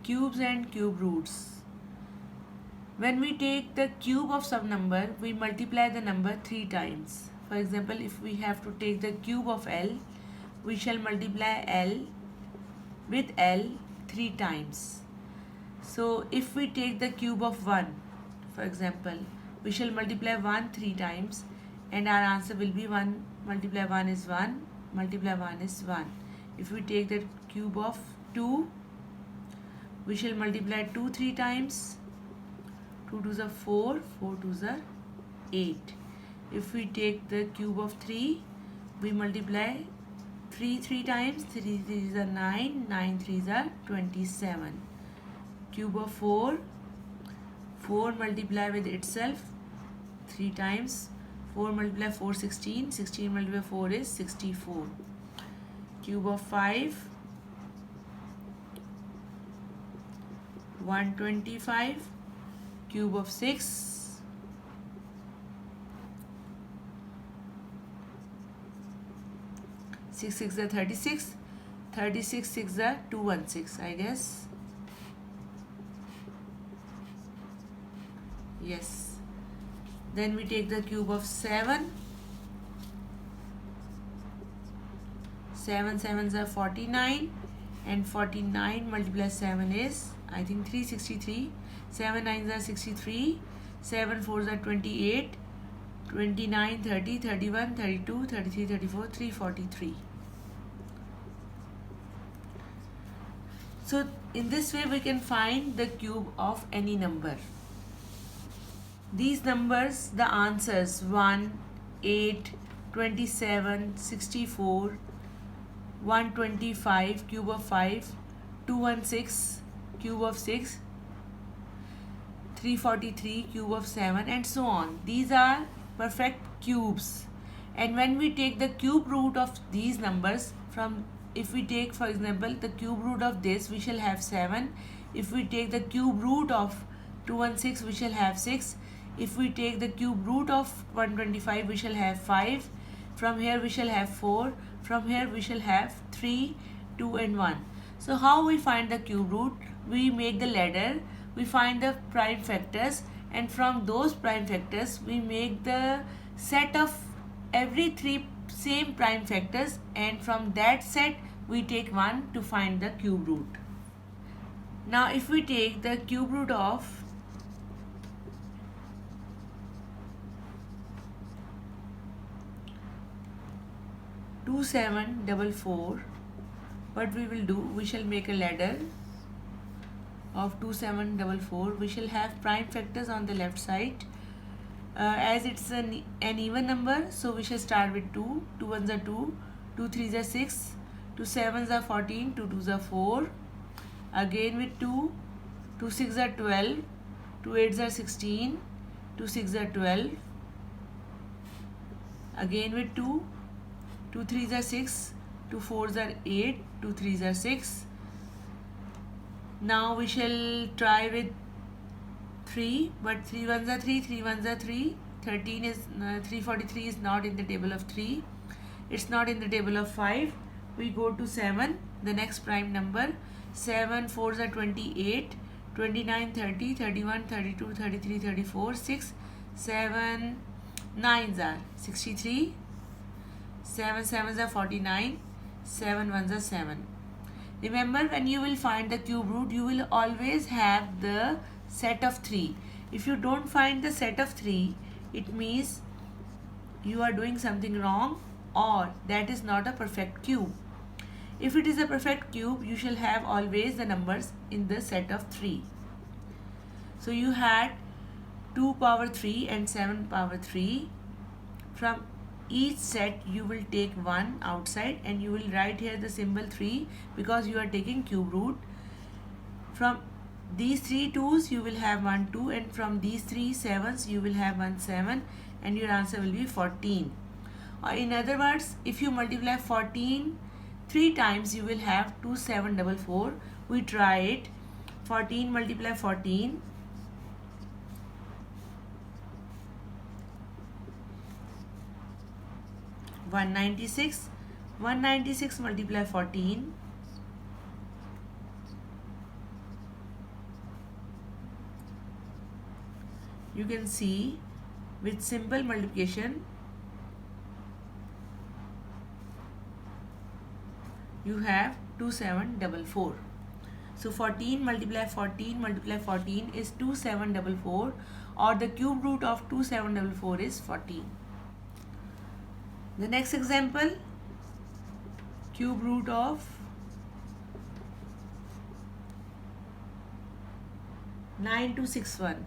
Cubes and cube roots. When we take the cube of some number, we multiply the number 3 times. For example, if we have to take the cube of L, we shall multiply L with L 3 times. So if we take the cube of 1, for example, we shall multiply 1 3 times, and our answer will be 1 multiply 1 is 1, multiply 1 is 1. If we take the cube of 2, we shall multiply 2 3 times, 2 2s are 4, 4 2s are 8. If we take the cube of 3, we multiply 3 3 times, 3 3s are 9, 9 3s are 27. Cube of 4, 4 multiply with itself 3 times, 4 multiply 4 16, 16 multiply 4 is 64. Cube of 5, 125. Cube of 6, 6 6 are 36, 36 6 are 216, I guess. Yes. Then we take the cube of 7, 7 7s are 49, and 49 multiply 7 is, I think, 363. 7 9s are 63, 7 4s are 28, 29 30, 31 32, 33 34, 343. So in this way we can find the cube of any number. These numbers, the answers 1, 8, 27, 64, 125, cube of 5, 216, cube of 6, 343, cube of 7, and so on. These are perfect cubes. And when we take the cube root of these numbers, from, if we take, for example, the cube root of this, we shall have 7. If we take the cube root of 216, we shall have 6. If we take the cube root of 125, we shall have 5. From here we shall have 4. From here we shall have 3, 2 and 1. So how we find the cube root? We make the ladder, we find the prime factors, and from those prime factors we make the set of every 3 same prime factors, and from that set we take 1 to find the cube root. Now if we take the cube root of 2744, what we will do, we shall make a ladder of 2744. We shall have prime factors on the left side. As it's an even number, so we shall start with 2. 2 1s are 2, 2 3s are 6, 2 7s are 14, 2 2s are 4. Again with 2, 2 6s are 12, 2 8s are 16, 2 6s are 12. Again with 2, 2 3s are 6, 2 4s are 8, 2 3s are 6. Now we shall try with 3, but 3 1s are 3, 3 1s are 3. 13 is 343 is not in the table of 3. It's not in the table of 5. We go to 7, the next prime number. 7 4s are 28, 29 30, 31 32, 33 34, 6. 7 9s are 63. 7 7s are 49. 7 1s are 7. Remember, when you will find the cube root, you will always have the set of 3. If you don't find the set of 3, it means you are doing something wrong, or that is not a perfect cube. If it is a perfect cube, you shall have always the numbers in the set of 3. So you had 2 power 3 and 7 power 3. From each set you will take 1 outside, and you will write here the symbol 3 because you are taking cube root. From these 3 2's you will have 1 2, and from these 3 7's you will have 1 7, and your answer will be 14. Or in other words, if you multiply 14 3 times, you will have 2744. We try it. 14 multiply 14. 196. 196 multiply 14. you can see with simple multiplication you have 2744. So 14 multiply 14 multiply 14 is 2744, or the cube root of 2744 is 14. The next example, cube root of 9261.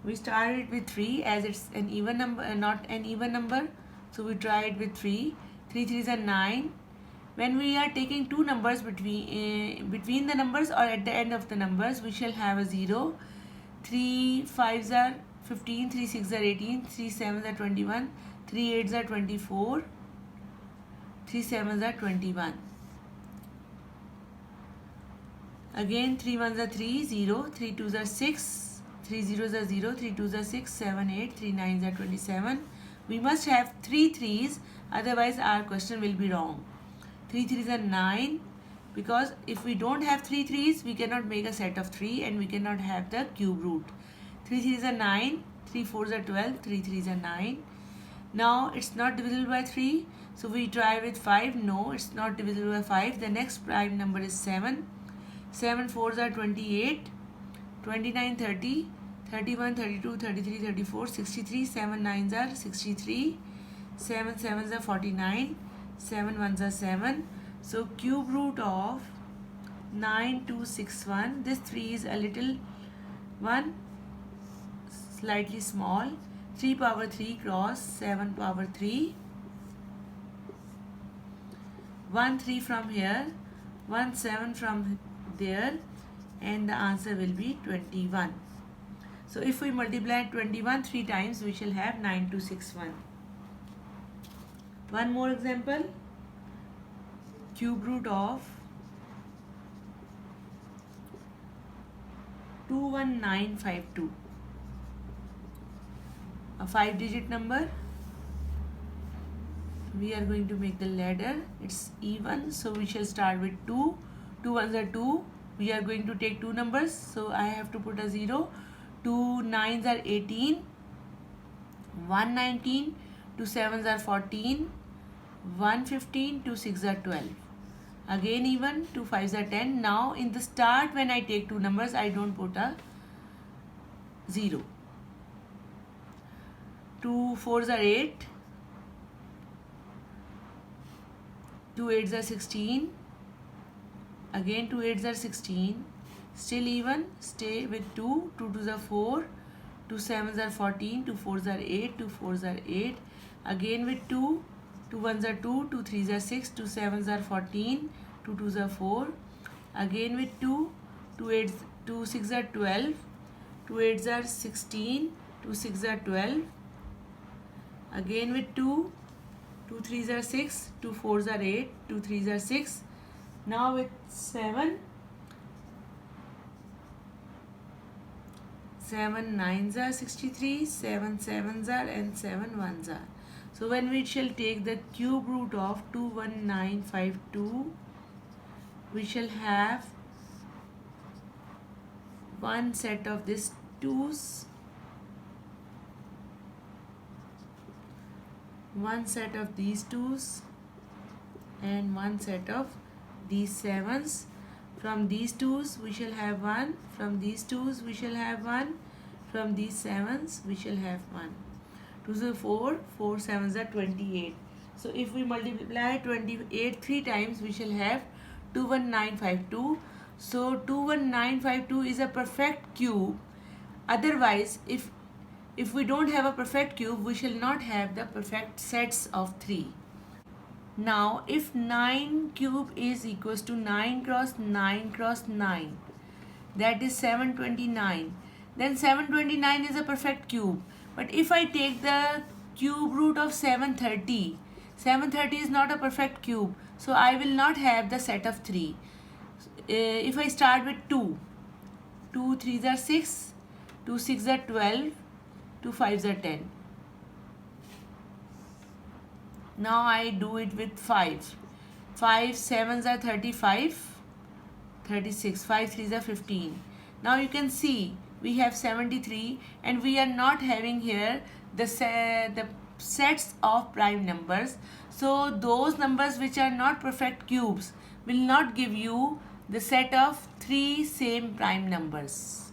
We started with 3 as it's an even number, not an even number. So we tried with 3. 3 3s are 9. When we are taking two numbers between the numbers or at the end of the numbers, we shall have a 0. 3 5s are 15, 3 6s are 18, 3 7s are 21, 3 8s are 24, 3 7s are 21. Again 3 1s are 3, 0, 3 2s are 6, 3 zeros are 0, 3 2s are 6, 7 8, 3 9s are 27. We must have 3 3s, otherwise our question will be wrong. 3 3s are 9, because if we don't have 3 3s, we cannot make a set of 3 and we cannot have the cube root. 3 3s are 9, 3 4s are 12, 3 3s are 9. Now it's not divisible by 3, so we try with 5. No, it's not divisible by 5. The next prime number is 7. 7 4s are 28, 29 30, 31 32, 33 34, 63. 7 9s are 63, 7 7s are 49, 7 1s are 7. So cube root of 9261, this 3 is a little one, slightly small. 3 power 3 cross 7 power 3, 1 3 from here, 1 7 from there, and the answer will be 21. So if we multiply 21 3 times, we shall have 9261. One more example, cube root of 21952. A 5-digit number. We are going to make the ladder. It's even, so we shall start with 2. 2 ones are 2. We are going to take two numbers, so I have to put a 0. 2 9s are 18, 1 19, 2 7s are 14, 1 15, 2 6s are 12. Again even, 2 5s are 10. Now in the start, when I take two numbers, I don't put a 0. 2 4s are 8, 2 8s are 16, again 2 8s are 16, still even, stay with 2, 2 2s are 4, 2 7s are 14, 2 4s are 8, 2 4s are 8, again with 2, 2 1s are 2, 2 3s are 6, 2 7s are 14, 2 2s are 4, again with 2, 2 8s, 2 6 are 12, 2 8s are 16, 2 6 are 12, again with 2, 2 3s are 6, 2 4s are 8, 2 3s are 6. Now with 7, 7 9s are 63, 7 7s are, and 7 1s are. So when we shall take the cube root of 21952, we shall have one set of these 2's, one set of these 2's, and one set of these 7's. From these 2's we shall have 1, from these 2's we shall have 1, from these 7's we shall have 1. 2's are 4, 4 7's are 28. So if we multiply 28 3 times, we shall have 21952. So 21952 is a perfect cube. Otherwise, if we don't have a perfect cube, we shall not have the perfect sets of 3. Now, if 9 cube is equals to 9 cross 9 cross 9, that is 729, then 729 is a perfect cube. But if I take the cube root of 730, 730 is not a perfect cube, so I will not have the set of 3. If I start with 2, 2 3s are 6, 2 6s are 12, 2 5s are 10. Now I do it with 5. 5 sevens are 35, 36, 5 threes are 15. Now you can see we have 73 and we are not having here the sets of prime numbers. So those numbers which are not perfect cubes will not give you the set of 3 same prime numbers.